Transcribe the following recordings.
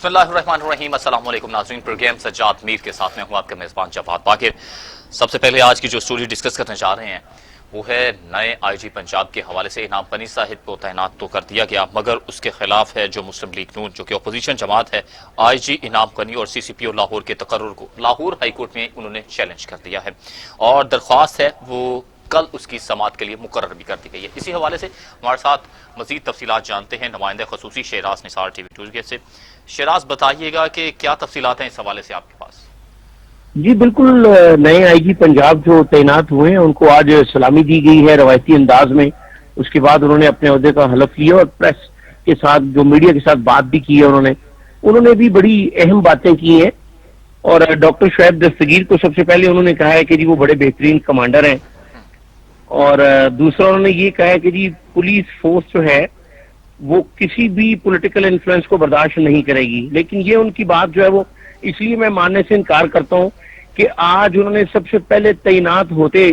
بسم اللہ الرحمن الرحیم۔ السلام علیکم ناظرین، پروگرام سجاد میر کے ساتھ میں ہوں آپ کا میزبان جواد باقر۔ سب سے پہلے آج کی جو اسٹوری ڈسکس کرنے جا رہے ہیں وہ ہے نئے آئی جی پنجاب کے حوالے سے انعام غنی صاحب کو تعینات تو کر دیا گیا، مگر اس کے خلاف ہے جو مسلم لیگ نون جو کہ اپوزیشن جماعت ہے، آئی جی انعام غنی اور سی سی پی او لاہور کے تقرر کو لاہور ہائی کورٹ میں انہوں نے چیلنج کر دیا ہے اور درخواست ہے وہ کل اس کی سماعت کے لیے مقرر بھی کر دی گئی ہے۔ اسی حوالے سے ہمارے ساتھ مزید تفصیلات جانتے ہیں نمائندہ خصوصی شہراز نثار ٹی وی 2 سے۔ شہراز بتائیے گا کہ کیا تفصیلات ہیں اس حوالے سے آپ کے پاس؟ جی بالکل، نئے آئی جی پنجاب جو تعینات ہوئے ہیں ان کو آج سلامی دی گئی ہے روایتی انداز میں۔ اس کے بعد انہوں نے اپنے عہدے کا حلف لیا اور پریس کے ساتھ جو میڈیا کے ساتھ بات بھی کی ہے انہوں نے بھی بڑی اہم باتیں کی ہیں۔ اور ڈاکٹر شعیب دستگیر کو سب سے پہلے انہوں نے کہا ہے کہ جی وہ بڑے بہترین کمانڈر ہیں، اور دوسرا انہوں نے یہ کہا ہے کہ جی پولیس فورس جو ہے وہ کسی بھی پولیٹیکل انفلوئنس کو برداشت نہیں کرے گی۔ لیکن یہ ان کی بات جو ہے وہ اس لیے میں ماننے سے انکار کرتا ہوں کہ آج انہوں نے سب سے پہلے تعینات ہوتے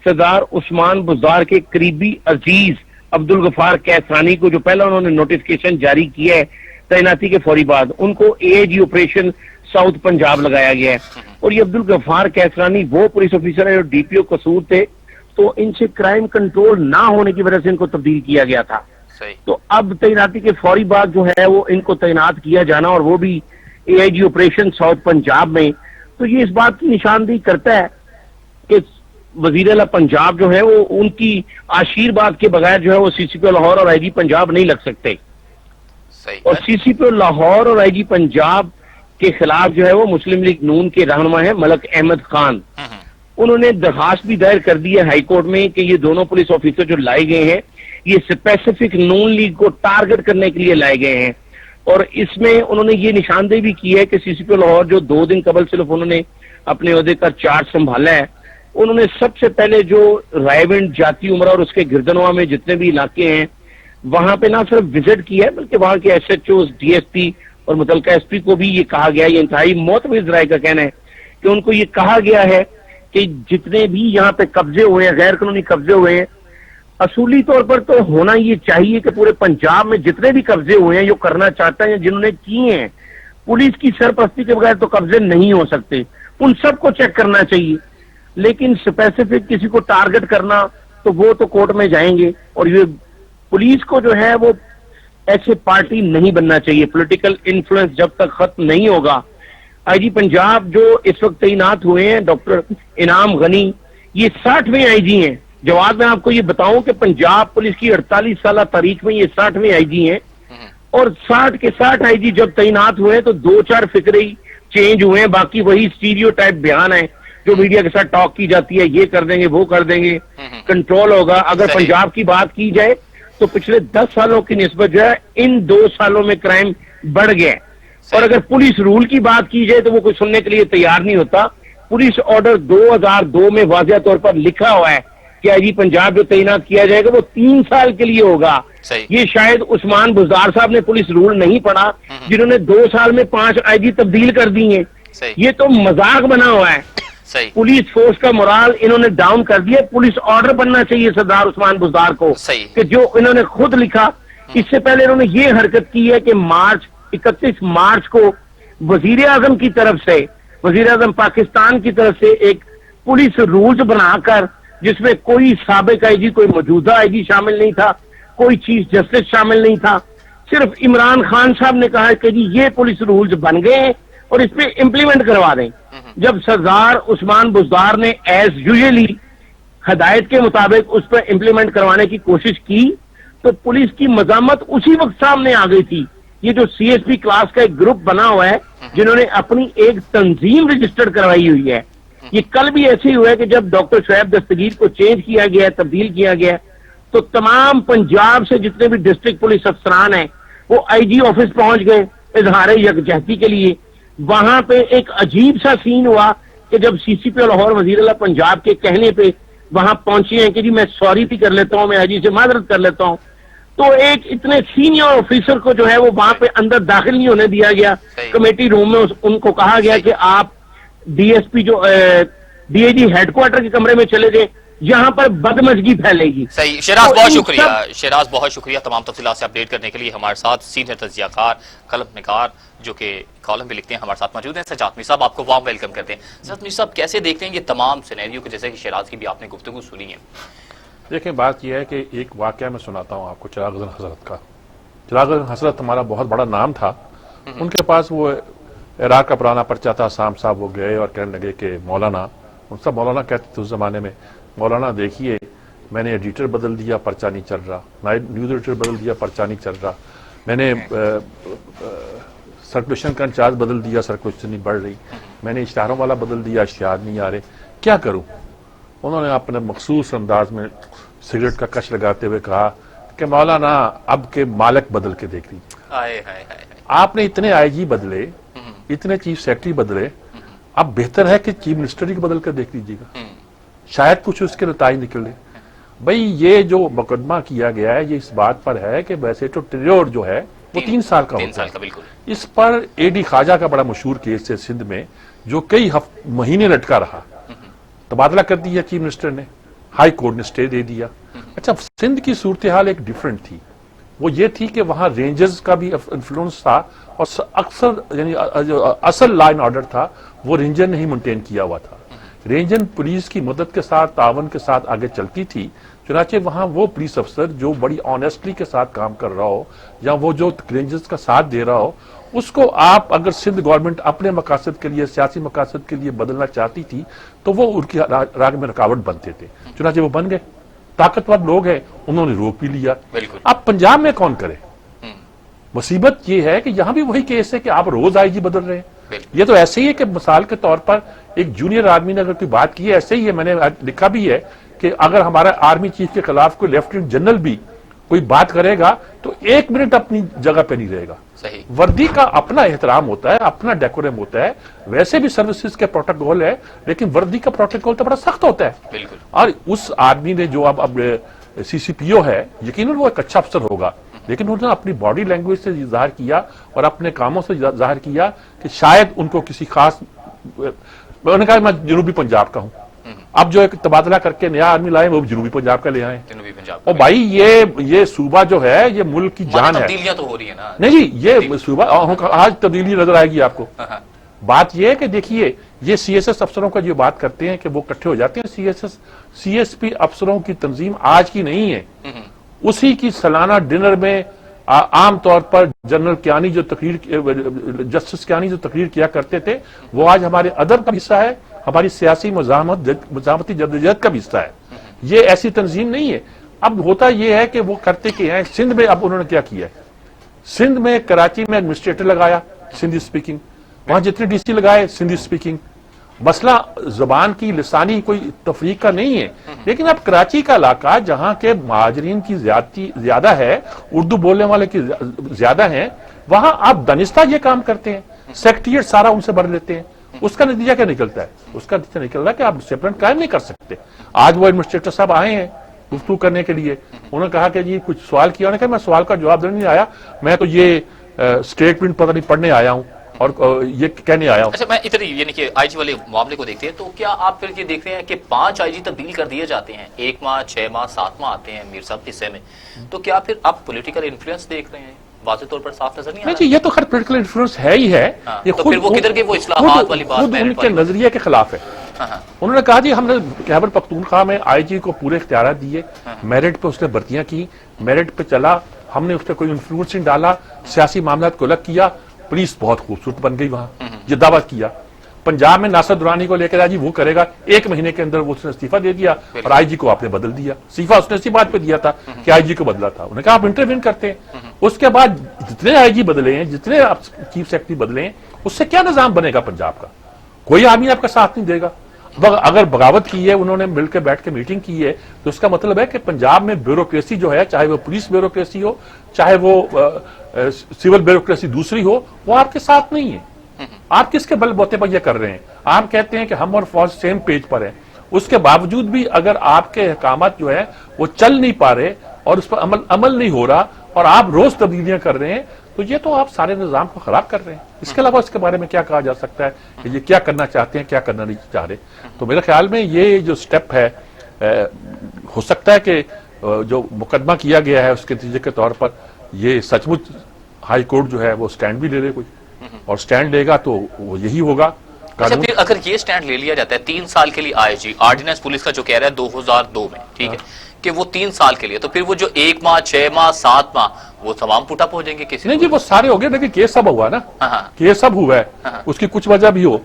سردار عثمان بزدار کے قریبی عزیز عبدالغفار کیسرانی کو، جو پہلا انہوں نے نوٹیفکیشن جاری کیا ہے تعیناتی کے فوری بعد، ان کو اے جی آپریشن ساؤتھ پنجاب لگایا گیا ہے۔ اور یہ عبدالغفار کیسرانی وہ پولیس آفیسر ہے جو ڈی پی او قصور تھے، تو ان سے کرائم کنٹرول نہ ہونے کی وجہ سے ان کو تبدیل کیا گیا تھا۔ تو اب تعیناتی کے فوری بعد جو ہے وہ ان کو تعینات کیا جانا، اور وہ بھی اے آئی جی آپریشن ساؤتھ پنجاب میں، تو یہ اس بات کی نشاندہی کرتا ہے کہ وزیر اعلیٰ پنجاب جو ہے وہ ان کی آشیرواد کے بغیر جو ہے وہ سی سی پی او لاہور اور آئی جی پنجاب نہیں لگ سکتے۔ اور سی سی پی او لاہور اور آئی جی پنجاب کے خلاف جو ہے وہ مسلم لیگ نون کے رہنما ہے ملک احمد خان، انہوں نے درخواست بھی دائر کر دی ہے ہائی کورٹ میں کہ یہ دونوں پولیس آفیسر جو لائے گئے ہیں یہ اسپیسیفک نون لیگ کو ٹارگٹ کرنے کے لیے لائے گئے ہیں۔ اور اس میں انہوں نے یہ نشاندہی بھی کی ہے کہ سی سی پی او لاہور جو 2 دن قبل صرف انہوں نے اپنے عہدے کا چارج سنبھالا ہے، انہوں نے سب سے پہلے جو رائے جاتی عمرہ اور اس کے گردنوا میں جتنے بھی علاقے ہیں وہاں پہ نہ صرف وزٹ کیا ہے بلکہ وہاں کے S H Os, D S P اور متعلقہ ایس پی کو بھی یہ کہا گیا، یہ انتہائی معتبر ذرائع کا کہنا ہے کہ ان کو یہ کہا گیا ہے کہ جتنے بھی یہاں پہ قبضے ہوئے ہیں، غیر قانونی قبضے ہوئے ہیں، اصولی طور پر تو ہونا یہ چاہیے کہ پورے پنجاب میں جتنے بھی قبضے ہوئے ہیں جو کرنا چاہتا ہے جنہوں نے کیے ہیں، پولیس کی سرپرستی کے بغیر تو قبضے نہیں ہو سکتے، ان سب کو چیک کرنا چاہیے۔ لیکن اسپیسیفک کسی کو ٹارگٹ کرنا تو وہ تو کورٹ میں جائیں گے، اور یہ پولیس کو جو ہے وہ ایسے پارٹی نہیں بننا چاہیے۔ پولیٹیکل انفلوئنس جب تک ختم نہیں ہوگا، آئی جی پنجاب جو اس وقت تعینات ہوئے ہیں ڈاکٹر انعام غنی، یہ 60ویں آئی جی ہیں۔ جواب میں آپ کو یہ بتاؤں کہ پنجاب پولیس کی 48 سالہ تاریخ میں یہ 60ویں آئی جی ہیں، اور 60 کے 60 آئی جی جب تعینات ہوئے تو 2-4 فکرے ہی چینج ہوئے ہیں، باقی وہی اسٹیریو ٹائپ بیان ہے جو میڈیا کے ساتھ ٹاک کی جاتی ہے، یہ کر دیں گے وہ کر دیں گے، کنٹرول ہوگا۔ اگر پنجاب کی بات کی جائے تو پچھلے 10 سالوں کی نسبت جو ہے ان 2 سالوں میں کرائم بڑھ گیا ہے۔ اور اگر پولیس رول کی بات کی جائے تو وہ کوئی سننے کے لیے تیار نہیں ہوتا۔ پولیس آرڈر 2002 میں واضح طور پر لکھا ہوا ہے کہ آئی جی پنجاب جو تعینات کیا جائے گا وہ 3 سال کے لیے ہوگا۔ یہ شاید عثمان بزدار صاحب نے پولیس رول نہیں پڑھا جنہوں نے 2 سال میں 5 آئی جی تبدیل کر دی ہیں، یہ تو مذاق بنا ہوا ہے۔ پولیس فورس کا مورال انہوں نے ڈاؤن کر دیا۔ پولیس آرڈر بننا چاہیے سردار عثمان بزدار کو کہ جو انہوں نے خود لکھا۔ اس سے پہلے انہوں نے یہ حرکت کی ہے کہ 31 مارچ کو وزیر اعظم کی طرف سے، وزیر اعظم پاکستان کی طرف سے ایک پولیس رولز بنا کر جس میں کوئی سابق آئی جی، کوئی موجودہ آئی جی شامل نہیں تھا، کوئی چیف جسٹس شامل نہیں تھا، صرف عمران خان صاحب نے کہا کہ جی یہ پولیس رولز بن گئے ہیں اور اس پہ امپلیمنٹ کروا دیں۔ جب سردار عثمان بزدار نے ایز یوزلی ہدایت کے مطابق اس پہ امپلیمنٹ کروانے کی کوشش کی تو پولیس کی مذمت اسی وقت سامنے آ گئی تھی۔ یہ جو سی ایس پی کلاس کا ایک گروپ بنا ہوا ہے جنہوں نے اپنی ایک تنظیم رجسٹرڈ کروائی ہوئی ہے، یہ کل بھی ایسے ہی ہوا ہے کہ جب ڈاکٹر شعیب دستگیر کو چینج کیا گیا ہے، تبدیل کیا گیا ہے، تو تمام پنجاب سے جتنے بھی ڈسٹرکٹ پولیس افسران ہیں وہ آئی جی آفس پہنچ گئے اظہار یکجہتی کے لیے۔ وہاں پہ ایک عجیب سا سین ہوا کہ جب سی سی پی او لاہور وزیر اعلیٰ پنجاب کے کہنے پہ وہاں پہنچے ہیں کہ جی میں سوری بھی کر لیتا ہوں، میں آئی جی سے معذرت کر لیتا ہوں، تو ایک اتنے سینئر آفیسر کو جو ہے وہ وہاں پہ اندر داخل نہیں ہونے دیا گیا۔ کمیٹی روم میں ان کو کہا گیا کہ آپ ڈی ایس پی جو D A G headquarter کے کمرے میں چلے گئے۔ یہاں پر بدمزگی پھیلے گی. صحیح. شہراز تو بہت ان شکریہ. سب- شہراز بہت شکریہ تمام تفصیلات سے اپڈیٹ کرنے کے لیے. ہمارے ساتھ سینئر تجزیہ کار قلم نگار جو کہ کالم بھی لکھتے ہیں ہمارے ساتھ موجود ہیں سجاد میر صاحب. آپ کو وارم ویلکم کرتے ہیں. سجاد میر صاحب کیسے دیکھتے ہیں یہ تمام سینیریو کو جیسے کہ شہراز کی بھی آپ نے گفتگو سنی ہے؟ دیکھیں بات یہ ہے کہ ایک واقعہ میں سناتا ہوں آپ کو چراغ زن حضرت کا. چراغ زن حضرت ہمارا بہت بڑا نام تھا. ان کے پاس وہ عراق کا پرانا پرچہ تھا. سام صاحب وہ گئے اور کہنے لگے کہ مولانا، ان سب مولانا کہتے تھے اس زمانے میں، مولانا دیکھیے میں نے ایڈیٹر بدل دیا پرچہ نہیں چل رہا، نیوز ایڈیٹر بدل دیا پرچہ نہیں چل رہا، میں نے سرکولیشن کا انچارج بدل دیا سرکولیشن نہیں بڑھ رہی، میں نے اشتہاروں والا بدل دیا اشتہار نہیں آ رہے، کیا کروں؟ انہوں نے اپنے مخصوص انداز میں سگریٹ کا کش لگاتے ہوئے کہا کہ مولانا اب کے مالک بدل کے دیکھ لیجیے. آپ نے اتنے آئی جی بدلے، اتنے چیف سیکرٹری بدلے، اب بہتر ہے کہ چیف منسٹر کو بدل کر دیکھ لیجیے گا، شاید کچھ اس کے نتائج نکلے. بھئی یہ جو مقدمہ کیا گیا ہے یہ اس بات پر ہے کہ ویسے تو ٹریور جو ہے وہ 3 سال کا ہوتا ہے. بالکل. اس پر اے ڈی خواجہ کا بڑا مشہور کیس ہے سندھ میں جو کئی مہینے لٹکا رہا. تبادلہ کر دیا چیف منسٹر نے، ہائی کورٹ نے سٹے دے دیا. اچھا سندھ کی صورتحال ایک ڈیفرنٹ تھی. وہ یہ تھی کہ وہاں رینجرز کا بھی انفلوئنس تھا اور اکثر یعنی اصل لا اینڈ آرڈر تھا وہ رینجر نے ہی مینٹین کیا ہوا تھا. رینجر پولیس کی مدد کے ساتھ تعاون کے ساتھ آگے چلتی تھی. چنانچہ وہاں وہ پولیس افسر جو بڑی آنیسٹلی کے ساتھ کام کر رہا ہو یا وہ جو رینجرز کا ساتھ دے رہا ہو اس کو آپ اگر سندھ گورنمنٹ اپنے مقاصد کے لیے سیاسی مقاصد کے لیے بدلنا چاہتی تھی تو وہ ان کی راہ میں رکاوٹ بنتے تھے. چنانچہ وہ بن گئے. طاقتور لوگ ہیں انہوں نے روک بھی لیا. اب پنجاب میں کون کرے؟ مصیبت یہ ہے کہ یہاں بھی وہی کیس ہے کہ آپ روز آئی جی بدل رہے ہیں. یہ تو ایسے ہی ہے کہ مثال کے طور پر ایک جونیئر آدمی نے اگر کوئی بات کی ہے ایسے ہی ہے، میں نے لکھا بھی ہے کہ اگر ہمارا آرمی چیف کے خلاف کوئی لیفٹیننٹ جنرل بھی کوئی بات کرے گا تو 1 منٹ اپنی جگہ پہ نہیں رہے گا. وردی کا اپنا احترام ہوتا ہے، اپنا ڈیکورم ہوتا ہے. ویسے بھی سروسز کے پروٹوکول ہے لیکن وردی کا پروٹوکول تو بڑا سخت ہوتا ہے. اور اس آدمی نے جو اب سی سی پی او ہے یقیناً وہ ایک اچھا افسر ہوگا لیکن انہوں نے اپنی باڈی لینگویج سے ظاہر کیا اور اپنے کاموں سے ظاہر کیا کہ شاید ان کو کسی خاص، انہوں نے کہا میں جنوبی پنجاب کا ہوں. اب جو ایک تبادلہ کر کے نیا آدمی لائے وہ جنوبی پنجاب کا لے آئے. اور بھائی یہ صوبہ جو ہے یہ ملک کی جان ہے. تبدیلیاں تو ہو رہی ہیں نا. نہیں جی یہ صوبہ آج تبدیلی نظر آئے گی آپ کو. بات یہ ہے کہ دیکھیے یہ سی ایس ایس افسروں کا جو بات کرتے ہیں کہ وہ اکٹھے ہو جاتے ہیں. سی ایس پی افسروں کی تنظیم آج کی نہیں ہے. اسی کی سالانہ ڈنر میں عام طور پر جنرل کیانی جو جسٹس کیانی جو تقریر کیا کرتے تھے وہ آج ہمارے ادب کا حصہ ہے، ہماری سیاسی مزاحمتی جدوجہد کا بھی حصہ ہے. یہ ایسی تنظیم نہیں ہے. اب ہوتا یہ ہے کہ وہ کرتے کہ ہیں سندھ میں. اب انہوں نے کیا کیا ہے سندھ میں کراچی میں ایڈمنسٹریٹر لگایا سندھی سپیکنگ، وہاں جتنے ڈی سی لگائے سندھی سپیکنگ. مسئلہ زبان کی لسانی کوئی تفریق کا نہیں ہے لیکن اب کراچی کا علاقہ جہاں کے مہاجرین کی زیادہ ہے، اردو بولنے والے کی زیادہ ہیں، وہاں آپ دانستہ یہ کام کرتے ہیں. سیکریٹریٹ سارا ان سے بھر لیتے ہیں. اس کا نتیجہ کیا نکلتا ہے؟ اس کا نتیجہ نکل رہا ہے کہ آپ ڈسپلن قائم نہیں کر سکتے. آج وہ ایڈمنسٹریٹر صاحب آئے ہیں گفتگو کرنے کے لیے، انہوں نے کہا کہ جی کچھ سوال کیا، انہوں نے کہا میں سوال کا جواب دینے نہیں آیا، میں تو یہ اسٹیٹمنٹ پتہ نہیں پڑھنے آیا ہوں اور یہ کہنے آیا ہوں. اچھا میں ادھر یعنی کہ آئی جی والے معاملے کو دیکھتے ہیں تو کیا آپ پھر یہ دیکھ رہے ہیں کہ 5 آئی جی تبدیل کر دیے جاتے ہیں، 1 ماہ 6 ماہ 7 ماہ آتے ہیں میر صاحب حصے میں، تو کیا پھر آپ پولیٹیکل انفلوئنس دیکھ رہے ہیں؟ واضح طور پر صاف نظر نہیں آ رہا. یہ تو خیر پولیٹیکل انفلوئنس ہے ہی ہے. یہ تو پھر وہ کدھر کے وہ اصلاحات والی بات ان کے نظریے کے خلاف ہے. انہوں نے کہا جی ہم نے خیبر پختونخوا میں آئی جی کو پورے اختیارات دیے، میرٹ پہ اس نے بھرتیاں کی، میرٹ پہ چلا، ہم نے اس پہ کوئی انفلوئنس نہیں ڈالا، سیاسی معاملات کو الگ کیا، پولیس بہت خوبصورت بن گئی وہاں. یہ دعویٰ کیا. پنجاب میں ناصر درانی کو لے کر جی وہ کرے گا، 1 مہینے کے اندر وہ اس نے استعفیٰ دے دیا اور آئی جی کو آپ نے بدل دیا. استعفیٰ اس نے اسی بات پہ دیا تھا کہ آئی جی کو بدلا تھا. انہوں نے کہا آپ انٹروین کرتے ہیں. اس کے بعد جتنے آئی جی بدلے ہیں، جتنے چیف سیکرٹری بدلے ہیں، اس سے کیا نظام بنے گا پنجاب کا؟ کوئی آدمی آپ کا ساتھ نہیں دے گا. اگر بغاوت کی ہے، انہوں نے مل کے بیٹھ کے میٹنگ کی ہے، تو اس کا مطلب ہے کہ پنجاب میں بیوروکریسی جو ہے، چاہے وہ پولیس بیوروکریسی ہو، چاہے وہ سول بیوروکریسی دوسری ہو، وہ آپ کے ساتھ نہیں ہے. آپ کس کے بل بوتے پر یہ کر رہے ہیں؟ آپ کہتے ہیں کہ ہم اور فوج سیم پیج پر ہیں، اس کے باوجود بھی اگر آپ کے احکامات جو ہے وہ چل نہیں پا رہے اور اس پر عمل نہیں ہو رہا اور آپ روز تبدیلیاں کر رہے ہیں تو یہ تو آپ سارے نظام کو خراب کر رہے ہیں. اس کے علاوہ اس کے بارے میں کیا کہا جا سکتا ہے کہ یہ کیا کرنا چاہتے ہیں، کیا کرنا نہیں چاہ رہے. تو میرے خیال میں یہ جو سٹیپ ہے ہو سکتا ہے کہ جو مقدمہ کیا گیا ہے اس کے نتیجے کے طور پر یہ سچ مچ ہائی کورٹ جو ہے وہ سٹینڈ بھی لے لے کوئی، اور سٹینڈ لے گا تو وہ یہی ہوگا۔ اچھا پھر اگر یہ سٹینڈ لے لیا جاتا ہے 3 سال کے لیے آئی جی آرڈیننس پولیس کا جو کہہ رہا ہے 2002 میں، ٹھیک ہے کہ وہ 3 سال کے لیے، تو پھر وہ جو 1 ماہ 6 ماہ 7 ماہ وہ تمام پٹ اپ ہو جائیں گے کسی؟ نہیں جی وہ سارے ہو گئے، لیکن کیس سب ہوا نا، کیس سب ہوا ہے، اس کی کچھ وجہ بھی ہو،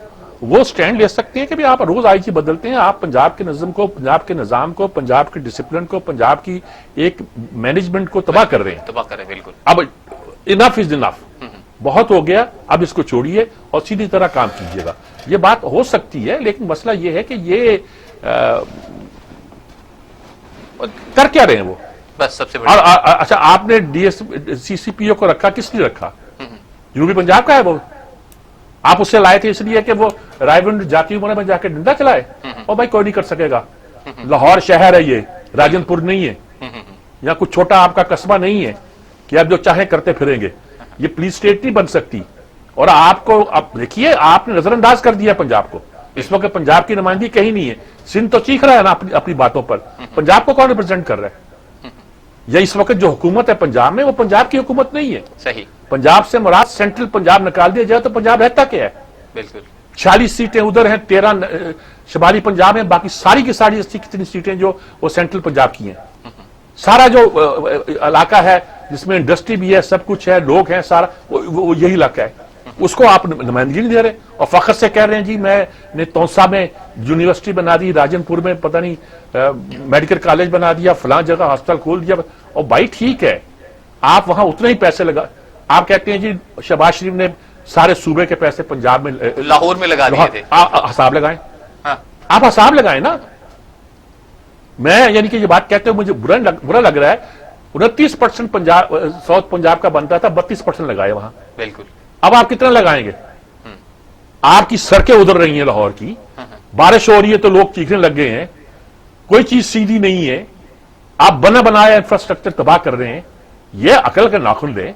وہ سٹینڈ لے سکتے ہیں کہ بھی آپ روز آئی جی بدلتے ہیں، آپ پنجاب کے نظم کو، پنجاب کے نظام کو، پنجاب کے ڈسپلن کو، پنجاب کی ایک مینجمنٹ کو تباہ کر رہے ہیں۔ تباہ کر رہے ہیں، بالکل۔ اب انف از انف، بہت ہو گیا، اب اس کو چھوڑیے اور سیدھی طرح کام کیجیے گا، یہ بات ہو سکتی ہے۔ لیکن مسئلہ یہ ہے کہ یہ کر کیا رہے ہیں وہ، بس سب سے اور بڑی اچھا آپ نے سی سی پی او کو رکھا کس لیے رکھا؟ جنوبی پنجاب کا ہے وہ، آپ اسے لائے تھے اس لیے کہ وہ رائے گنج جاتی عمرہ میں جا کے ڈنڈا چلائے؟ اور بھائی کوئی نہیں کر سکے گا، لاہور شہر ہے یہ، راجن پور نہیں ہے، یا کچھ چھوٹا آپ کا قصبہ نہیں ہے کہ آپ جو چاہیں کرتے پھریں گے، یہ پولیس اسٹیٹ نہیں بن سکتی۔ اور آپ کو اب دیکھیے آپ نے نظر انداز کر دیا پنجاب کو، اس وقت پنجاب کی نمائندگی کہیں نہیں ہے، سندھ تو چیخ رہا ہے نا اپنی باتوں پر، پنجاب کو کون ریپرزینٹ کر رہا ہے؟ یا اس وقت جو حکومت ہے پنجاب میں وہ پنجاب کی حکومت نہیں ہے، صحیح، پنجاب سے مراد سینٹرل پنجاب نکال دیا جائے تو پنجاب رہتا کیا ہے؟ بالکل 46 سیٹیں ادھر ہیں، 13 شمالی پنجاب میں، باقی ساری کی ساری 80 کتنی سیٹیں جو وہ سینٹرل پنجاب کی ہیں، سارا جو علاقہ ہے جس میں انڈسٹری بھی ہے، سب کچھ ہے، لوگ ہیں، سارا وہ یہی علاقہ ہے، اس کو آپ نمائندگی نہیں دے رہے، اور فخر سے کہہ رہے ہیں جی میں نے تونسا میں یونیورسٹی بنا دی، راجن پور میں پتہ نہیں میڈیکل کالج بنا دیا، فلاں جگہ ہسپتال کھول دیا۔ اور بھائی ٹھیک ہے، آپ وہاں اتنے ہی پیسے لگا، آپ کہتے ہیں جی شہباز شریف نے سارے صوبے کے پیسے پنجاب میں لاہور میں لگا دیے تھے، حساب لگائیں، آپ حساب لگائیں نا۔ میں یعنی کہ یہ بات کہتے ہوئے مجھے برا لگ رہا ہے، 29% پنجاب ساؤتھ پنجاب کا بنتا تھا، 32% لگائے وہاں، بالکل۔ اب آپ کتنا لگائیں گے؟ آپ کی سڑکیں ادھر رہی ہیں لاہور کی، بارش ہو رہی ہے تو لوگ چیخنے لگ گئے ہیں، کوئی چیز سیدھی نہیں ہے، آپ بنا بنایا انفراسٹرکچر تباہ کر رہے ہیں، یہ عقل کا ناخن لیں۔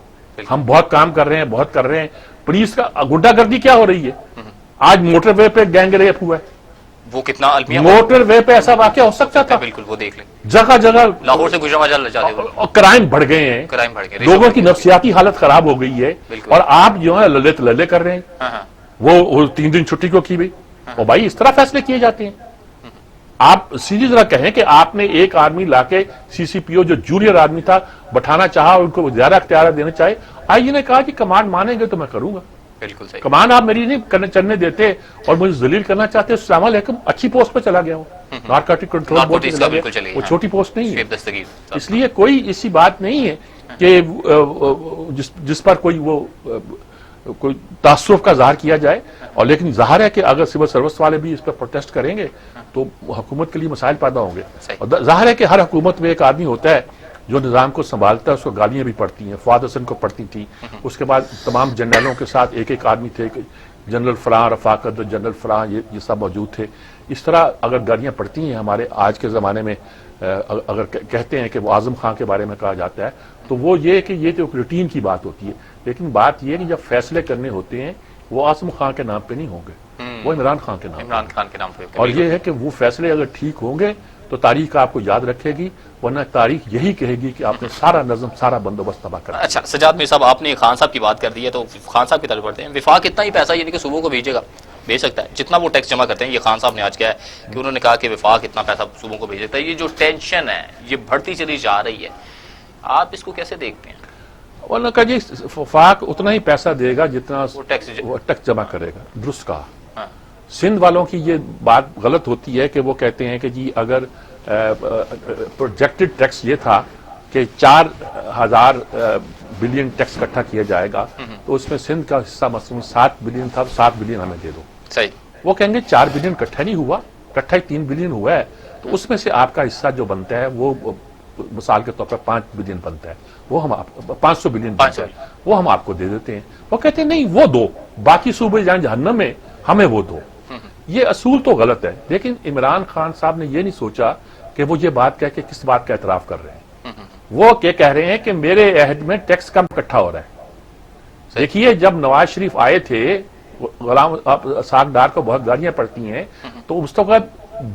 ہم بہت کام کر رہے ہیں، بہت کر رہے ہیں، پولیس کا غنڈہ گردی کیا ہو رہی ہے؟ آج موٹر وے پہ گینگ ریپ ہوا ہے، وہ کتنا المیہ موٹر وے پہ ایسا واقعہ ہو سکتا تھا؟ بالکل، وہ دیکھ لیں جگہ جگہ لاہور سے گجرا مجال جاتے ہوئے اور کرائم بڑھ گئے ہیں، کرائم بڑھ گئے، لوگوں کی نفسیاتی حالت خراب ہو گئی ہے، بالکل۔ اور آپ جو ہے للے تللے کر رہے ہیں۔ وہ 3 دن چھٹی کو کی بھی، اور بھائی اس طرح فیصلے کیے جاتے ہیں؟ آپ سیدھی طرح کہیں کہ آپ نے ایک آدمی لا کے سی سی پی او جو جونیئر آدمی تھا بٹھانا چاہا، ان کو زیادہ اختیارات دینے چاہے، آئی جی نے کہا کہ کمانڈ مانیں گے تو میں کروں گا، بالکل صحیح، کمان آپ میری نہیں چلنے دیتے اور مجھے ذلیل کرنا چاہتے، السلام علیکم، اچھی پوسٹ پہ چلا گیا ہوں، نارکوٹک کنٹرول بورڈ پہ چلا گیا، وہ چھوٹی پوسٹ نہیں ہے، شعیب دستگیر، اس لیے کوئی ایسی بات نہیں ہے کہ جس پر کوئی تعصب کا اظہار کیا جائے۔ اور لیکن ظاہر ہے کہ اگر سول سروس والے بھی اس پر پروٹیسٹ کریں گے تو حکومت کے لیے مسائل پیدا ہوں گے، اور ظاہر ہے کہ ہر حکومت میں ایک آدمی ہوتا ہے جو نظام کو سنبھالتا ہے، اس کو گالیاں بھی پڑتی ہیں، فواد حسن کو پڑتی تھی، اس کے بعد تمام جنرلوں کے ساتھ ایک آدمی تھے، جنرل فلاں، رفاقت، جنرل فلاں، یہ سب موجود تھے۔ اس طرح اگر گالیاں پڑتی ہیں ہمارے آج کے زمانے میں، اگر کہتے ہیں کہ وہ اعظم خان کے بارے میں کہا جاتا ہے تو وہ یہ کہ یہ تو ایک روٹین کی بات ہوتی ہے، لیکن بات یہ کہ جب فیصلے کرنے ہوتے ہیں وہ اعظم خان کے نام پہ نہیں ہوں گے، وہ عمران خان کے نام، عمران خان کے نام پہ، اور یہ ہے کہ وہ فیصلے اگر ٹھیک ہوں گے تو تاریخ آپ کو یاد رکھے گی، ورنہ تاریخ یہی کہے گی کہ آپ نے سارا نظم، سارا بندوبست تباہ کر دیا۔ اچھا سجاد میر صاحب، آپ نے خان صاحب کی بات کر دی ہے تو خان صاحب کی طرف بڑھتے ہیں۔ وفاق اتنا ہی پیسہ یعنی کہ صوبوں کو بھیجے گا، بھیج سکتا ہے جتنا وہ ٹیکس جمع کرتے ہیں؟ یہ خان صاحب نے آج کیا ہے کہ انہوں نے کہا کہ وفاق اتنا پیسہ صوبوں کو بھیج سکتا ہے۔ یہ جو ٹینشن ہے یہ بڑھتی چلی جا رہی ہے، آپ اس کو کیسے دیکھتے ہیں؟ انہوں نے کہا جی وفاق اتنا ہی پیسہ دے گا جتنا وہ ٹیکس وہ ٹیکس جمع کرے گا، درست کہا۔ سندھ والوں کی یہ بات غلط ہوتی ہے کہ وہ کہتے ہیں کہ جی اگر پروجیکٹڈ ٹیکس یہ تھا کہ 4000 بلین ٹیکس اکٹھا کیا جائے گا تو اس میں سندھ کا حصہ مثلاً 7 بلین تھا، 7 بلین ہمیں دے دو۔ صحیح، وہ کہیں گے 4 بلین اکٹھا نہیں ہوا، اکٹھا ہی 3 بلین ہوا ہے، تو اس میں سے آپ کا حصہ جو بنتا ہے وہ مثال کے طور پر 5 بلین بنتا ہے، وہ ہم 500 بلین بنتا ہے، وہ ہم آپ کو دے دیتے ہیں۔ وہ کہتے ہیں نہیں وہ دو، باقی صوبے جائیں جہنم میں، ہمیں وہ دو۔ یہ اصول تو غلط ہے، لیکن عمران خان صاحب نے یہ نہیں سوچا کہ وہ یہ بات کہہ کے کس بات کا اعتراف کر رہے ہیں۔ وہ کہہ رہے ہیں کہ میرے عہد میں ٹیکس کم اکٹھا ہو رہا ہے۔ دیکھیے جب نواز شریف آئے تھے، غلام اسحاق ڈار کو بہت گالیاں پڑتی ہیں، تو اس وقت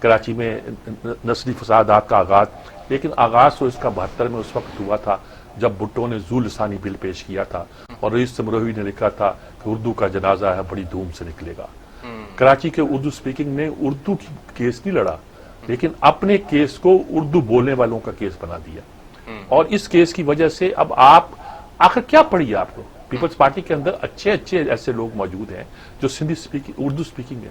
کراچی میں نسلی فسادات کا آغاز، لیکن آغاز تو اس کا 72 میں اس وقت ہوا تھا جب بھٹو نے ذو لسانی بل پیش کیا تھا اور رئیس سمروی نے لکھا تھا کہ اردو کا جنازہ ہے بڑی دھوم سے نکلے گا۔ کراچی کے اردو سپیکنگ نے اردو کی کیس نہیں لڑا، لیکن اپنے کیس کو اردو بولنے والوں کا کیس بنا دیا، اور اس کیس کی وجہ سے اب آپ آخر کیا پڑھی آپ کو؟ پیپلز پارٹی کے اندر اچھے ایسے لوگ موجود ہیں جو سندھی سپیکنگ اردو سپیکنگ ہے۔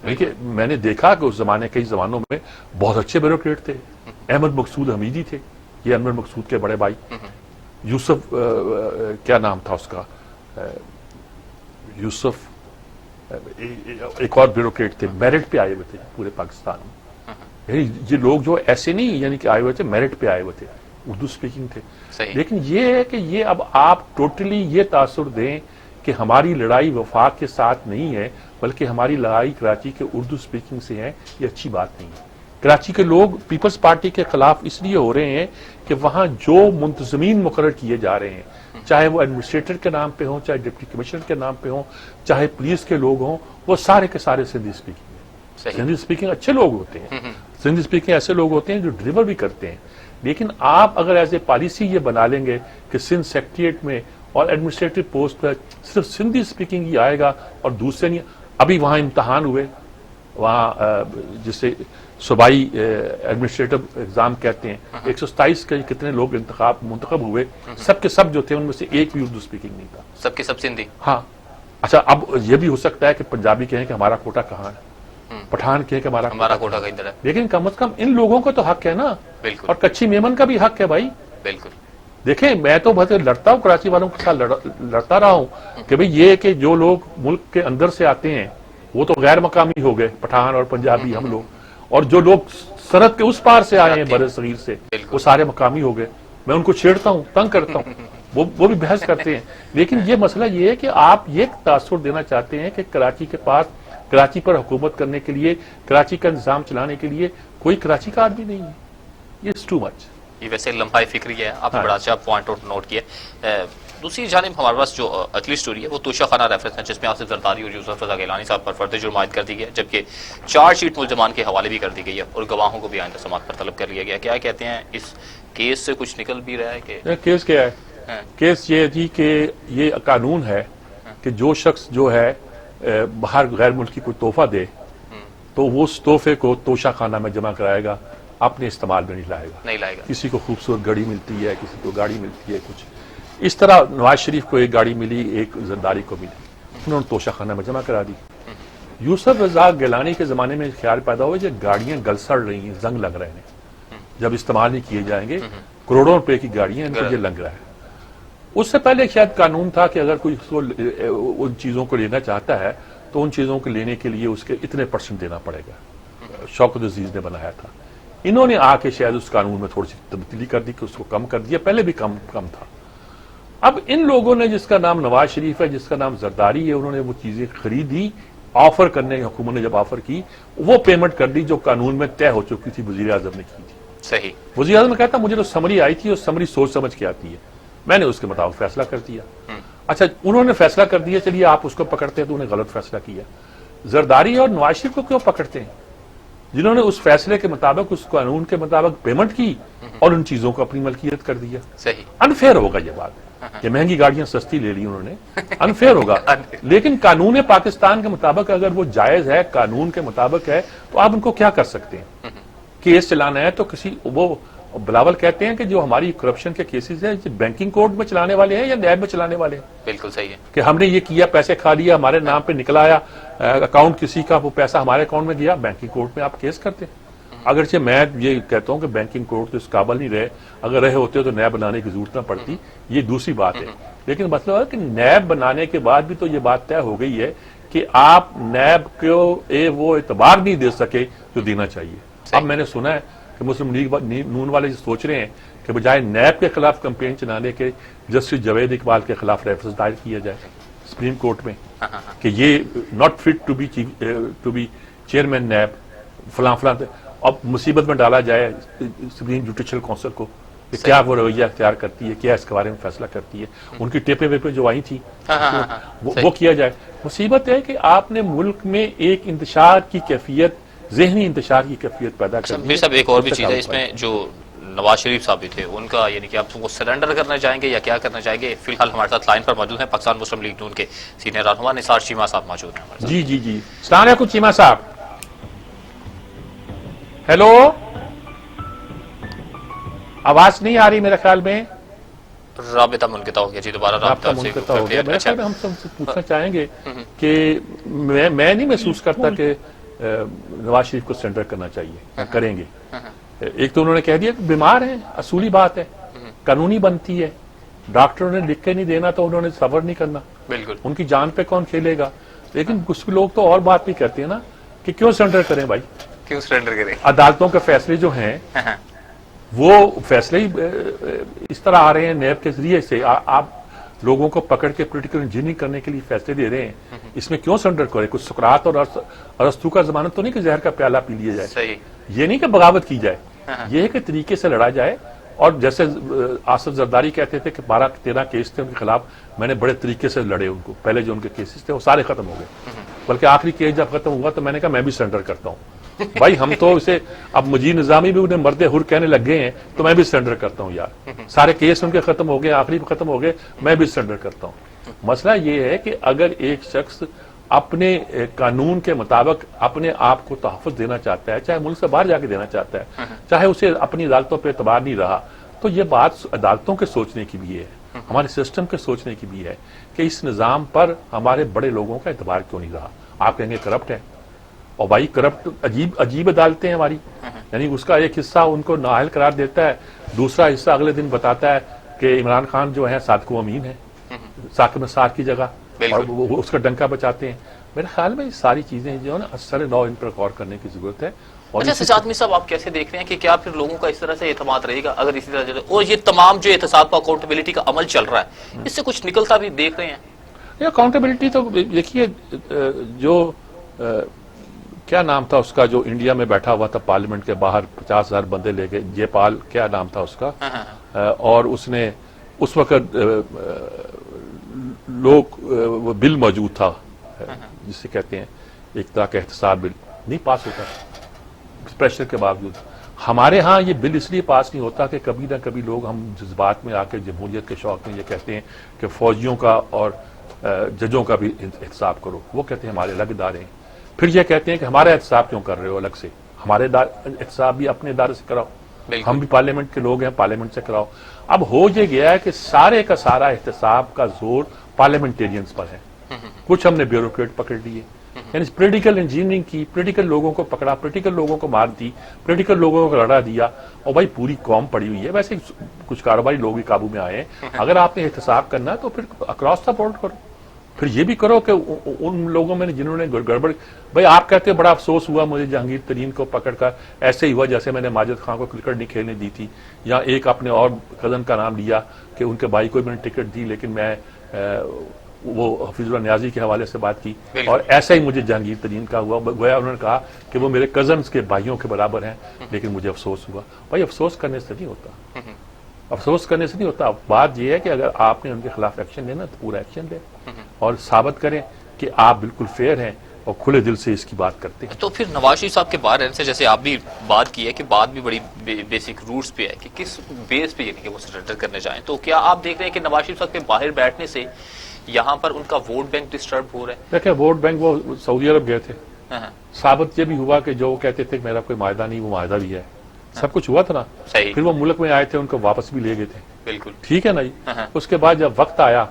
دیکھیے میں نے دیکھا کہ اس زمانے کئی زمانوں میں بہت اچھے بیوروکریٹ تھے، احمد مقصود حمیدی تھے، یہ انور مقصود کے بڑے بھائی، یوسف کیا نام تھا اس کا، یوسف ایک اور بیوروکریٹ تھے، میرٹ پہ آئے ہوئے تھے پورے پاکستان میں۔ یعنی یہ لوگ جو ایسے نہیں یعنی کہ آئے ہوئے تھے، میرٹ پہ آئے ہوئے تھے، اردو سپیکنگ تھے۔ لیکن یہ ہے کہ یہ اب آپ ٹوٹلی یہ تاثر دیں کہ ہماری لڑائی وفاق کے ساتھ نہیں ہے بلکہ ہماری لڑائی کراچی کے اردو سپیکنگ سے ہے، یہ اچھی بات نہیں ہے۔ کراچی کے لوگ پیپلز پارٹی کے خلاف اس لیے ہو رہے ہیں کہ وہاں جو منتظمین مقرر کیے جا رہے ہیں، چاہے وہ ایڈمنسٹریٹر کے نام پہ ہوں، چاہے ڈپٹی کمشنر کے نام پہ ہوں، چاہے پولیس کے لوگ ہوں، وہ سارے کے سارے سندھی سپیکنگ ہیں۔ سندھی سپیکنگ اچھے لوگ ہوتے ہیں، سندھی سپیکنگ ایسے لوگ ہوتے ہیں جو ڈلیور بھی کرتے ہیں، لیکن آپ اگر ایز اے پالیسی یہ بنا لیں گے کہ سندھ سیکٹریٹ میں اور ایڈمنسٹریٹو پوسٹ پر صرف سندھی سپیکنگ ہی آئے گا اور دوسرے نہیں۔ ابھی وہاں امتحان ہوئے، وہاں جسے صوبائی ایڈمنسٹریٹو ایگزام کہتے ہیں، 127 کے کتنے لوگ منتخب ہوئے، سب کے سب جو تھے ان میں سے ایک بھی اردو سپیکنگ نہیں تھا، سب کے سب سندھی۔ ہاں اچھا، اب یہ بھی ہو سکتا ہے کہ پنجابی کہیں کہ ہمارا کوٹا کہاں ہے، پٹھان کہیں کہ ہمارا کوٹا کا ادھر ہے، لیکن کم از کم ان لوگوں کا تو حق ہے نا، بالکل، اور کچھی میمن کا بھی حق ہے بھائی۔ بالکل دیکھیں میں تو بہت لڑتا ہوں کراچی والوں کے ساتھ، لڑتا رہا ہوں کہ بھئی یہ کہ جو لوگ ملک کے اندر سے آتے ہیں وہ تو غیر مقامی ہو گئے، پٹھان اور پنجابی ہم لوگ، اور جو لوگ سرحد کے اس پار سے آئے ہیں بر صغیر سے وہ سارے مقامی ہو گئے۔ میں ان کو چھیڑتا ہوں، تنگ کرتا ہوں، وہ بھی بحث کرتے ہیں، لیکن یہ مسئلہ یہ ہے کہ آپ یہ تاثر دینا چاہتے ہیں کہ کراچی کے پاس، کراچی پر حکومت کرنے کے لیے، کراچی کا نظام چلانے کے لیے کوئی کراچی کا آدمی نہیں ہے، یہ ٹو مچ۔ یہ ویسے لمحہ فکری ہے، آپ نے بڑا اچھا پوائنٹ نوٹ کیا۔ دوسری جانب ہمارے پاس جو اگلی سٹوری ہے وہ توشہ خانہ ریفرنس ہے، جس میں آصف زرداری اور یوسف رضا گیلانی صاحب پر فرد جرم عائد کر دی گئی ہے، جبکہ چارج شیٹ ملزمان کے حوالے بھی کر دی گئی ہے اور گواہوں کو بھی آئندہ سماعت پر طلب کر لیا گیا۔ کیا کہتے ہیں اس کیس سے کچھ نکل بھی رہا ہے کہ کیس کیا ہے؟ کیس یہ تھی کہ یہ قانون ہے کہ جو شخص جو ہے باہر غیر ملکی کوئی تحفہ دے تو وہ اس تحفے کو توشہ خانہ میں جمع کرائے گا، اپنے استعمال میں نہیں لائے گا۔ کسی کو خوبصورت گھڑی ملتی ہے، کسی کو گاڑی ملتی ہے، کچھ اس طرح نواز شریف کو ایک گاڑی ملی، ایک زرداری کو ملی، انہوں نے توشہ خانہ میں جمع کرا دی۔ یوسف رضا گیلانی کے زمانے میں خیال پیدا ہوا کہ گاڑیاں گل سڑ رہی ہیں، زنگ لگ رہے ہیں، جب استعمال نہیں کیے جائیں گے کروڑوں روپے کی گاڑیاں، ان کو یہ لگ رہا ہے۔ اس سے پہلے شاید قانون تھا کہ اگر کوئی ان چیزوں کو لینا چاہتا ہے تو ان چیزوں کو لینے کے لیے اس کے اتنے % دینا پڑے گا، شوکت عزیز نے بنایا تھا۔ انہوں نے آ کے شاید اس قانون میں تھوڑی سی تبدیلی کر دی کہ اس کو کم کر دیا، پہلے بھی کم تھا۔ اب ان لوگوں نے، جس کا نام نواز شریف ہے، جس کا نام زرداری ہے، انہوں نے وہ چیزیں خریدی، آفر کرنے، حکومت نے جب آفر کی وہ پیمنٹ کر دی جو قانون میں طے ہو چکی تھی، وزیر اعظم نے کی تھی۔ صحیح، وزیر اعظم نے کہتا مجھے تو سمری آئی تھی اور سمری سوچ سمجھ کے آتی ہے، میں نے اس کے مطابق فیصلہ کر دیا۔ اچھا انہوں نے فیصلہ کر دیا، چلیے آپ اس کو پکڑتے ہیں تو انہیں غلط فیصلہ کیا۔ زرداری اور نواز شریف کو کیوں پکڑتے ہیں؟ جنہوں نے اس فیصلے کے مطابق، اس قانون کے مطابق پیمنٹ کی اور ان چیزوں کو اپنی ملکیت کر دیا۔ صحیح، انفیئر ہوگا یہ بات کہ مہنگی گاڑیاں سستی لے لی انہوں نے، انفیئر ہوگا، لیکن قانون پاکستان کے مطابق اگر وہ جائز ہے، قانون کے مطابق ہے، تو آپ ان کو کیا کر سکتے ہیں؟ کیس چلانا ہے تو کسی، وہ بلاول کہتے ہیں کہ جو ہماری کرپشن کے کیسز ہیں بینکنگ کوڈ میں چلانے والے ہیں یا نیب میں چلانے والے ہیں؟ بالکل صحیح ہے کہ ہم نے یہ کیا، پیسے کھا لیا، ہمارے نام پہ نکلا آیا اکاؤنٹ کسی کا، وہ پیسہ ہمارے اکاؤنٹ میں گیا، بینکنگ کوڈ میں آپ کیس کرتے ہیں۔ اگرچہ میں یہ کہتا ہوں کہ بینکنگ کوڈ تو اس قابل نہیں رہے، اگر رہے ہوتے تو نیب بنانے کی ضرورت نہ پڑتی، یہ دوسری بات ہے، لیکن مسئلہ ہے کہ نیب بنانے کے بعد بھی تو یہ بات طے ہو گئی ہے کہ آپ نیب کو وہ اعتبار نہیں دے سکے جو دینا چاہیے۔ اب میں نے سنا ہے کہ مسلم لیگ نون والے سوچ رہے ہیں کہ بجائے نیب کے خلاف کمپین چلانے کے جسٹس جاوید اقبال کے خلاف ریفرنس دائر کیا جائے سپریم کورٹ میں کہ یہ not fit to be chairman NAB فلاں فلاں، اب مصیبت میں ڈالا جائے سپریم جوڈیشل کونسل کو کہ کیا وہ رویہ اختیار کرتی ہے، کیا اس کے بارے میں فیصلہ کرتی ہے، ان کی ٹیپیں ویپیں جو آئی تھی وہ کیا جائے۔ مصیبت ہے کہ آپ نے ملک میں ایک انتشار کی کیفیت ذہنی انتشار کی کیفیت پیدا کرنی ہے۔ میر صاحب ایک اور بھی چیز ہے اس میں، جو نواز شریف صاحب بھی تھے ان کا یعنی کہ آپ کو سرنڈر کرنا چاہیں گے یا کیا کرنا چاہیں گے؟ فی الحال ہمارے ساتھ لائن پر موجود ہیں پاکستان مسلم لیگ نون کے سینئر رہنما نثار چیمہ صاحب موجود ہیں ہمارے ساتھ۔ جی جی جی، السلام علیکم چیمہ صاحب۔ ہیلو، آواز نہیں آ رہی میرے خیال میں، رابطہ منقطع ہو گیا جی، دوبارہ رابطہ رابطہ منقطع ہو گیا۔ میرے خیال میں ہم سب سے پوچھنا چاہیں گے کہ میں نہیں محسوس کرتا کہ نواز شریف کو سرنڈر کرنا چاہیے، کریں گے۔ ایک تو انہوں نے کہہ دیا کہ بیمار ہیں، اصولی بات ہے، قانونی بنتی ہے، ڈاکٹروں نے لکھ کے نہیں دینا تو انہوں نے صبر نہیں کرنا، بالکل ان کی جان پہ کون کھیلے گا۔ لیکن کچھ لوگ تو اور بات بھی کرتے ہیں نا کہ کیوں سرنڈر کریں بھائی، کیوں سرنڈر کریں؟ عدالتوں کے فیصلے جو ہیں وہ فیصلے ہی اس طرح آ رہے ہیں نیب کے ذریعے سے، آپ لوگوں کو پکڑ کے پولیٹیکل انجینئرنگ کرنے کے لیے فیصلے دے رہے ہیں، اس میں کیوں سرنڈر کریں؟ کچھ سقراط اور ارسطو کا زمانہ تو نہیں کہ زہر کا پیالہ پی لیا جائے، صحیح، یہ نہیں کہ بغاوت کی جائے، یہ ہے کہ طریقے سے لڑا جائے۔ اور جیسے آصف زرداری کہتے تھے کہ 12-13 کیس تھے ان کے خلاف، میں نے بڑے طریقے سے لڑے ان کو، پہلے جو ان کے کیسز تھے وہ سارے ختم ہو گئے، بلکہ آخری کیس جب ختم ہوا تو میں نے کہا میں بھی سرنڈر کرتا ہوں بھائی، ہم تو اسے اب مجید نظامی بھی انہیں مرد حر کہنے لگ گئے ہیں تو میں بھی سرنڈر کرتا ہوں یار، سارے کیس ان کے ختم ہو گئے، آخری ختم ہو گئے، میں بھی سرنڈر کرتا ہوں۔ مسئلہ یہ ہے کہ اگر ایک شخص اپنے قانون کے مطابق اپنے آپ کو تحفظ دینا چاہتا ہے، چاہے ملک سے باہر جا کے دینا چاہتا ہے، چاہے اسے اپنی عدالتوں پہ اعتبار نہیں رہا، تو یہ بات عدالتوں کے سوچنے کی بھی ہے، ہمارے سسٹم کے سوچنے کی بھی ہے کہ اس نظام پر ہمارے بڑے لوگوں کا اعتبار کیوں نہیں رہا۔ آپ کہیں گے کرپٹ ہے، اور بھائی کرپٹ عجیب عدالتیں ہیں ہماری، یعنی اس کا ایک حصہ ان کو نااہل قرار دیتا ہے، دوسرا حصہ اگلے دن بتاتا ہے کہ عمران خان جو ہے صادق و امین ہے، ثاقب نثار کی جگہ، اور وہ اس کا ڈنکا بچاتے ہیں۔ میرے خیال میں یہ ساری چیزیں جو ہے نا اثر نو ان پر غور کرنے کی ضرورت ہے۔ اچھا سجاد میر صاحب، آپ کیسے دیکھ رہے ہیں کہ کیا پھر لوگوں کا اس طرح سے اعتماد رہے گا اگر اسی طرح چلے، اور یہ تمام جو احتساب کا اکاؤنٹیبلٹی کا عمل چل رہا ہے اس سے کچھ نکلتا بھی دیکھ رہے ہیں؟ یہ اکاؤنٹیبلٹی تو دیکھیے، جو کیا نام تھا اس کا جو انڈیا میں بیٹھا ہوا تھا پارلیمنٹ کے باہر 50,000 بندے لے کے، جے پال کیا نام تھا اس کا، اور اس نے اس وقت وہ بل موجود تھا جسے کہتے ہیں ایک طرح کا احتساب بل، نہیں پاس ہوتا پریشر کے باوجود۔ ہمارے ہاں یہ بل اس لیے پاس نہیں ہوتا کہ کبھی نہ کبھی لوگ ہم جذبات میں آ کے جمہوریت کے شوق میں یہ کہتے ہیں کہ فوجیوں کا اور ججوں کا بھی احتساب کرو، وہ کہتے ہیں ہمارے الگ ادارے ہیں، پھر یہ کہتے ہیں کہ ہمارا احتساب کیوں کر رہے ہو الگ سے، ہمارے احتساب بھی اپنے ادارے سے کراؤ، ہم بھی پارلیمنٹ کے لوگ ہیں، پارلیمنٹ سے کراؤ۔ اب ہو یہ گیا ہے کہ سارے کا سارا احتساب کا زور پارلیمنٹیرینز پر ہے، کچھ ہم نے بیوروکریٹ پکڑ لیے، یعنی پولیٹیکل انجینئرنگ کی، پولیٹیکل لوگوں کو پکڑا، پولیٹیکل لوگوں کو مار دی، پولیٹیکل لوگوں کو لڑا دیا، اور بھائی پوری قوم پڑی ہوئی ہے۔ ویسے کچھ کاروباری لوگ ہی قابو میں آئے ہیں، اگر آپ نے احتساب کرنا تو پھر اکراس دا بورڈ کرو، پھر یہ بھی کرو کہ ان لوگوں میں جنہوں نے گڑبڑ، بھائی آپ کہتے ہیں بڑا افسوس ہوا مجھے جہانگیر ترین کو پکڑ کر، ایسے ہی ہوا جیسے میں نے ماجد خان کو کرکٹ نہیں کھیلنے دی تھی، یا ایک اپنے اور کزن کا نام لیا کہ ان کے بھائی کو میں نے ٹکٹ دی لیکن میں وہ حفیظ اللہ نیازی کے حوالے سے بات کی، اور ایسا ہی مجھے جہانگیر ترین کا ہوا، گویا انہوں نے کہا کہ وہ میرے کزنز کے بھائیوں کے برابر ہیں، لیکن مجھے افسوس ہوا۔ بھائی افسوس کرنے سے نہیں ہوتا، افسوس کرنے سے نہیں ہوتا، بات یہ ہے کہ اگر آپ نے ان کے خلاف ایکشن لینا تو پورا ایکشن لیں اور ثابت کریں کہ آپ بالکل فیئر ہیں اور کھلے دل سے اس کی بات کرتے ہیں۔ تو پھر نواز شریف صاحب کے باہر رہنے سے، جیسے آپ بھی بات کی ہے کہ بات بھی بڑی بیسک روٹس پہ ہے کہ کس بیس پہ یعنی کہ وہ سرنڈر کرنے جائیں، تو کیا آپ دیکھ رہے ہیں کہ نواز شریف صاحب کے باہر بیٹھنے سے یہاں پر ان کا ووٹ بینک ڈسٹرب ہو رہا ہے؟ دیکھیں ووٹ بینک وہ سعودی عرب گئے تھے، ثابت یہ بھی ہوا کہ جو وہ کہتے تھے کہ میرا کوئی معاہدہ نہیں، وہ معاہدہ بھی ہے، سب کچھ ہوا تھا نا، صحیح، پھر وہ ملک میں آئے تھے، ان کو واپس بھی لے گئے تھے، بالکل ٹھیک ہے نا جی۔ اس کے بعد جب وقت آیا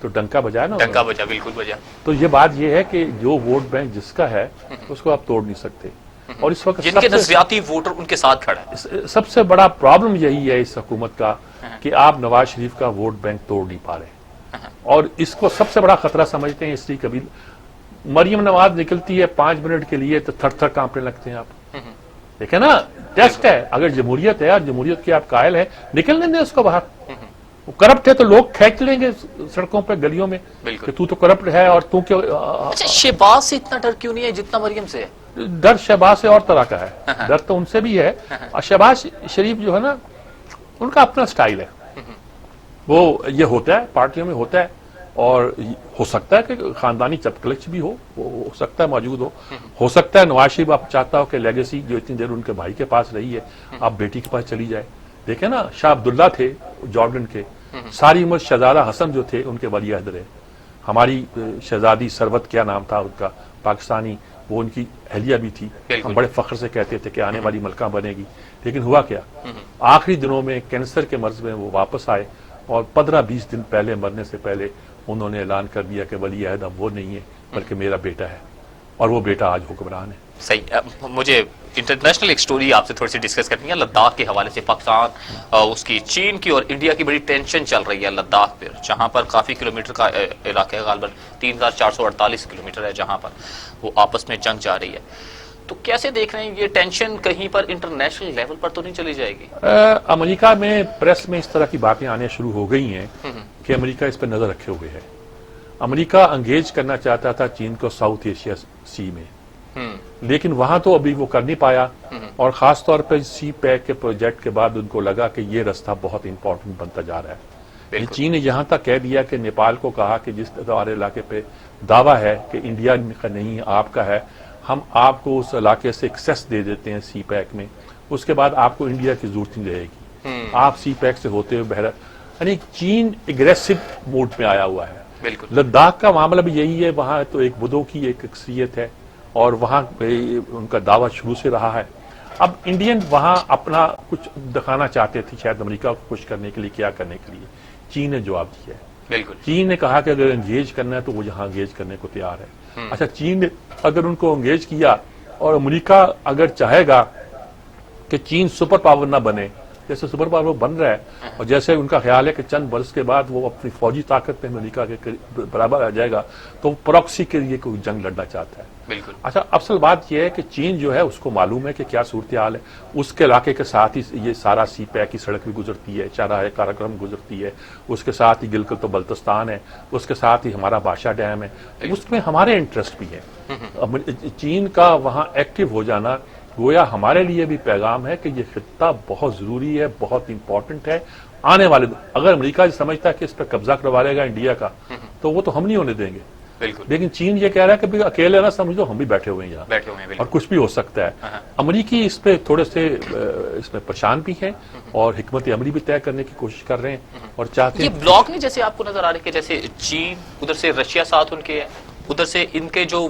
تو ڈنکا بجایا نا، ڈنکا بجا، بالکل بجا۔ تو یہ بات یہ ہے کہ جو ووٹ بینک جس کا ہے اس کو آپ توڑ نہیں سکتے، اور اس وقت جن کے نظریاتی ووٹر ان کے ساتھ کھڑا ہے، سب سے بڑا پرابلم یہی ہے اس حکومت کا کہ آپ نواز شریف کا ووٹ بینک توڑ نہیں پا رہے، اور اس کو سب سے بڑا خطرہ سمجھتے ہیں، اس لیے کبھی مریم نواز نکلتی ہے 5 منٹ کے لیے تو تھر تھر کانپنے لگتے ہیں۔ آپ دیکھیں نا، ٹیسٹ ہے، اگر جمہوریت ہے اور جمہوریت کے آپ قائل ہیں، نکلنے دیں اس کو باہر۔ وہ کرپٹ ہے تو لوگ کھینچ لیں گے سڑکوں پہ گلیوں میں کہ تو کرپٹ ہے، اور تو کیوں۔ اچھا شہباز سے اتنا ڈر کیوں نہیں ہے جتنا مریم سے ہے؟ ڈر شہباز سے اور طرح کا ہے، ڈر تو ان سے بھی ہے، اور شہباز شریف جو ہے نا ان کا اپنا سٹائل ہے، وہ یہ ہوتا ہے پارٹیوں میں ہوتا ہے اور ہو سکتا ہے کہ خاندانی چپکلچ بھی ہو سکتا ہے موجود ہو سکتا ہے نواز شریف آپ چاہتا ہو کہ لیگیسی جو اتنی دیر ان کے بھائی کے پاس رہی ہے آپ بیٹی کے پاس چلی جائے. دیکھیں نا شاہ عبداللہ تھے جارڈن کے, ساری عمر شہزادہ حسن جو تھے ان کے ولی عہد رہے. ہماری شہزادی سروت کیا نام تھا ان کا پاکستانی, وہ ان کی اہلیہ بھی تھی. ہم بڑے فخر سے کہتے تھے کہ آنے والی ملکہ بنے گی, لیکن ہوا کیا, آخری دنوں میں کینسر کے مرض میں وہ واپس آئے اور 15-20 دن پہلے مرنے سے پہلے انہوں نے اعلان کر دیا کہ ولی عہد اب وہ نہیں ہے بلکہ میرا بیٹا ہے, اور وہ بیٹا آج حکمران ہے. صحیح. مجھے انٹرنیشنل ایک سٹوری آپ سے تھوڑی سی ڈسکس کرنی ہے لداخ کے حوالے سے. پاکستان اس کی چین کی اور انڈیا کی بڑی ٹینشن چل رہی ہے لداخ پر, جہاں پر کافی کلومیٹر کا علاقہ ہے, غالباً 3448 کلومیٹر ہے, جہاں پر وہ آپس میں جنگ جا رہی ہے. تو کیسے دیکھ رہے ہیں یہ ٹینشن کہیں پر انٹرنیشنل لیول پر تو نہیں چلی جائے گی؟ امریکہ میں پریس میں اس طرح کی باتیں آنے شروع ہو گئی ہیں کہ امریکہ اس پہ نظر رکھے ہوئے ہے. امریکہ انگیج کرنا چاہتا تھا چین کو ساؤتھ ایشیا سی میں, لیکن وہاں تو ابھی وہ کر نہیں پایا, اور خاص طور پہ سی پیک کے پروجیکٹ کے بعد ان کو لگا کہ یہ رستہ بہت امپورٹنٹ بنتا جا رہا ہے. چین نے یہاں تک کہہ دیا کہ نیپال کو کہا کہ جس ہمارے علاقے پہ دعویٰ ہے کہ انڈیا کا نہیں آپ کا ہے, ہم آپ کو اس علاقے سے ایکسیس دے دیتے ہیں سی پیک میں, اس کے بعد آپ کو انڈیا کی ضرورت نہیں رہے گی, آپ سی پیک سے ہوتے ہوئے یعنی چین اگریسو موڈ میں آیا ہوا ہے. لداخ کا معاملہ بھی یہی ہے, وہاں تو ایک بدھوں کی ایک اکثریت ہے اور وہاں ان کا دعویٰ شروع سے رہا ہے. اب انڈین وہاں اپنا کچھ دکھانا چاہتے تھے شاید امریکہ کو خوش کرنے کے لیے, کیا کرنے کے لیے. چین نے جواب دیا ہے. چین نے کہا کہ اگر انگیج کرنا ہے تو وہ یہاں انگیج کرنے کو تیار ہے. اچھا, چین نے اگر ان کو انگیج کیا اور امریکہ اگر چاہے گا کہ چین سپر پاور نہ بنے, جیسے سپر پاور بن رہا ہے اور جیسے ان کا خیال ہے کہ چند برس کے بعد وہ اپنی فوجی طاقت میں امریکہ کے برابر آ جائے گا, تو وہ پراکسی کے لیے کوئی جنگ لڑنا چاہتا ہے. بالکل. اچھا, اصل بات یہ ہے کہ چین جو ہے اس کو معلوم ہے کہ کیا صورتحال ہے. اس کے علاقے کے ساتھ ہی یہ سارا سی پیک کی سڑک بھی گزرتی ہے, شاہراہ کاراکرم گزرتی ہے, اس کے ساتھ ہی گلگت و بلتستان ہے, اس کے ساتھ ہی ہمارا بادشاہ ڈیم ہے, اس میں ہمارے انٹرسٹ بھی ہے. چین کا وہاں ایکٹیو ہو جانا گویا ہمارے لیے بھی پیغام ہے کہ یہ خطہ بہت ضروری ہے, بہت امپورٹنٹ ہے. آنے والے اگر امریکہ سمجھتا ہے کہ اس پہ قبضہ کروا لے گا انڈیا کا, تو وہ تو ہم نہیں ہونے دیں گے. لیکن چین یہ کہہ رہا ہے کہ اکیلے نہ سمجھ لو, ہم بھی بیٹھے ہوئے ہیں یہاں, اور کچھ بھی ہو سکتا ہے. امریکی اس پہ تھوڑے سے اس میں پریشان بھی ہیں اور حکمت عملی بھی طے کرنے کی کوشش کر رہے ہیں, اور چاہتے ہیں یہ بلاک نہیں جیسے آپ کو نظر آ رہا ہے کہ جیسے چین, ادھر سے رشیا ساتھ ان کے, ادھر سے ان کے جو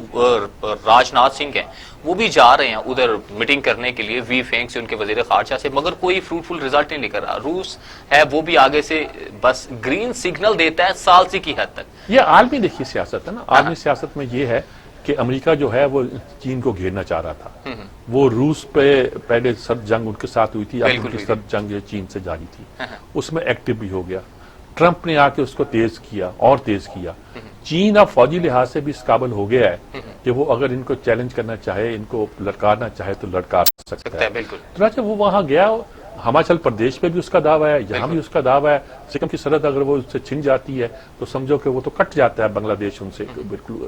راج ناتھ سنگھ ہیں وہ بھی جا رہے ہیں ادھر میٹنگ کرنے کے لیے, وی فینگ سے ان کے وزیر خارجہ سے, مگر کوئی فروٹفل ریزلٹ نہیں کر رہا. روس ہے وہ بھی آگے سے بس گرین سگنل دیتا ہے سالسی کی حد تک. یہ عالمی دیکھیے سیاست ہے نا, عالمی سیاست میں یہ ہے کہ امریکہ جو ہے وہ چین کو گھیرنا چاہ رہا تھا. وہ روس پہ پہلے سرد جنگ ان کے ساتھ ہوئی تھی, اب ان کی سرد جنگ چین سے جاری تھی, اس میں ایکٹیو بھی ہو گیا. ٹرمپ نے آ کے اس کو تیز کیا اور تیز کیا. چین اب فوجی لحاظ سے بھی اس قابل ہو گیا ہے کہ وہ اگر ان کو چیلنج کرنا چاہے, ان کو لڑکارنا چاہے تو لڑکار سکتا ہے. چنانچہ وہ وہاں گیا, ہماچل پردیش پہ بھی اس کا دعویٰ ہے, یہاں بھی اس کا دعویٰ ہے. سکم کی سرحد اگر وہ اس سے چھن جاتی ہے تو سمجھو کہ وہ تو کٹ جاتا ہے بنگلہ دیش ان سے, بالکل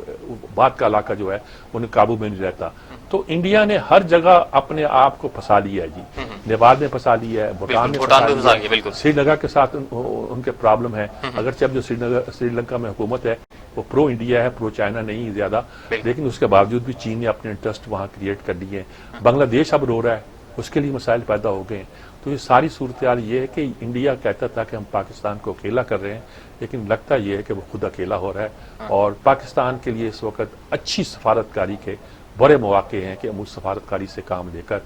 بعد کا علاقہ جو ہے انہیں قابو میں نہیں رہتا. تو انڈیا نے ہر جگہ اپنے آپ کو پھنسا لیا ہے جی. نیپال میں پھنسا لیا ہے, بھوٹان میں پھنسا لیا ہے, سری لنکا کے ساتھ ان کے پرابلم ہے. اگرچہ اب جو سری لنکا میں حکومت ہے وہ پرو انڈیا ہے, پرو چائنا نہیں زیادہ, لیکن اس کے باوجود بھی چین نے اپنے انٹرسٹ وہاں کریٹ کر لیے ہیں. بنگلہ دیش اب رو رہا ہے, اس کے لیے مسائل پیدا ہو گئے ہیں. تو یہ ساری صورتحال یہ ہے کہ انڈیا کہتا تھا کہ ہم پاکستان کو اکیلا کر رہے ہیں, لیکن لگتا یہ ہے کہ وہ خود اکیلا ہو رہا ہے. اور پاکستان کے لیے اس وقت اچھی سفارتکاری کے بڑے مواقع ہیں کہ ہم اس سفارتکاری سے کام لے کر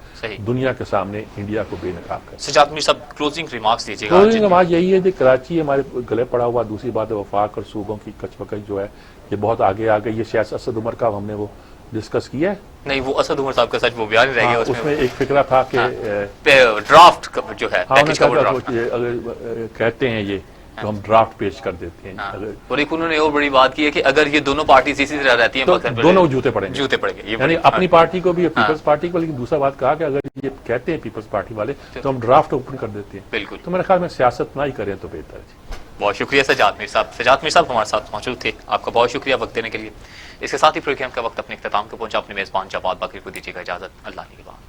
دنیا کے سامنے انڈیا کو بے نقاب کریں. سجاد میر صاحب کلوزنگ ریمارکس دیجیے گا. کلوزنگ ریمارک یہی ہے کہ کراچی ہمارے گلے پڑا ہوا. دوسری بات ہے وفاق اور صوبوں کی کچ پکچ جو ہے یہ بہت آگے آ گئی ہے. شاید اسد عمر کا ہم نے وہ ڈسکس کیا ہے نہیں, وہ اسد عمر صاحب کا سچ وہ بیان رہ گیا. اس میں ایک فکرہ تھا کہ ڈرافٹ جو ہے اگر کہتے ہیں یہ تو ہم ڈرافٹ پیش کر دیتے ہیں. اور ایک انہوں نے اور بڑی بات کی ہے کہ اگر یہ دونوں پارٹی اسی طرح رہتی ہیں تو دونوں جوتے پڑیں گے, یعنی اپنی پارٹی کو بھی پیپلز پارٹی کو. لیکن دوسرا بات کہا کہ اگر یہ کہتے ہیں پیپلز پارٹی والے تو ہم ڈرافٹ اوپن کر دیتے ہیں. بالکل. تو میرے خیال میں سیاست نہ ہی کریں تو بہتر ہے. بہت شکریہ سجاد میر صاحب. سجاد میر صاحب ہمارے ساتھ موجود تھے, آپ کا بہت شکریہ وقت دینے کے لیے. اس کے ساتھ ہی پروگرام کا وقت اپنے اختتام کو پہنچا. اپنے میزبان جواد باقر کو دیجیے گا اجازت. اللہ نگہبان.